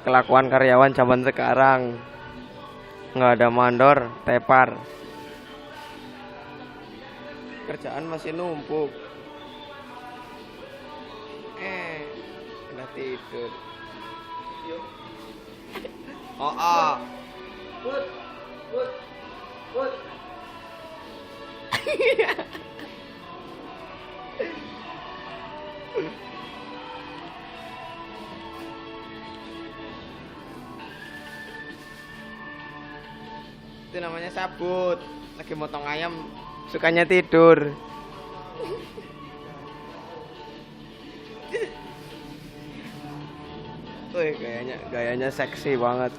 kelakuan karyawan zaman sekarang. Nggak ada mandor, tepar. Kerjaan masih numpuk. Udah tidur. Oh, oh. Put, put, put. Itu namanya sabut. Lagi motong ayam, sukanya tidur. Wih, gayanya seksi banget.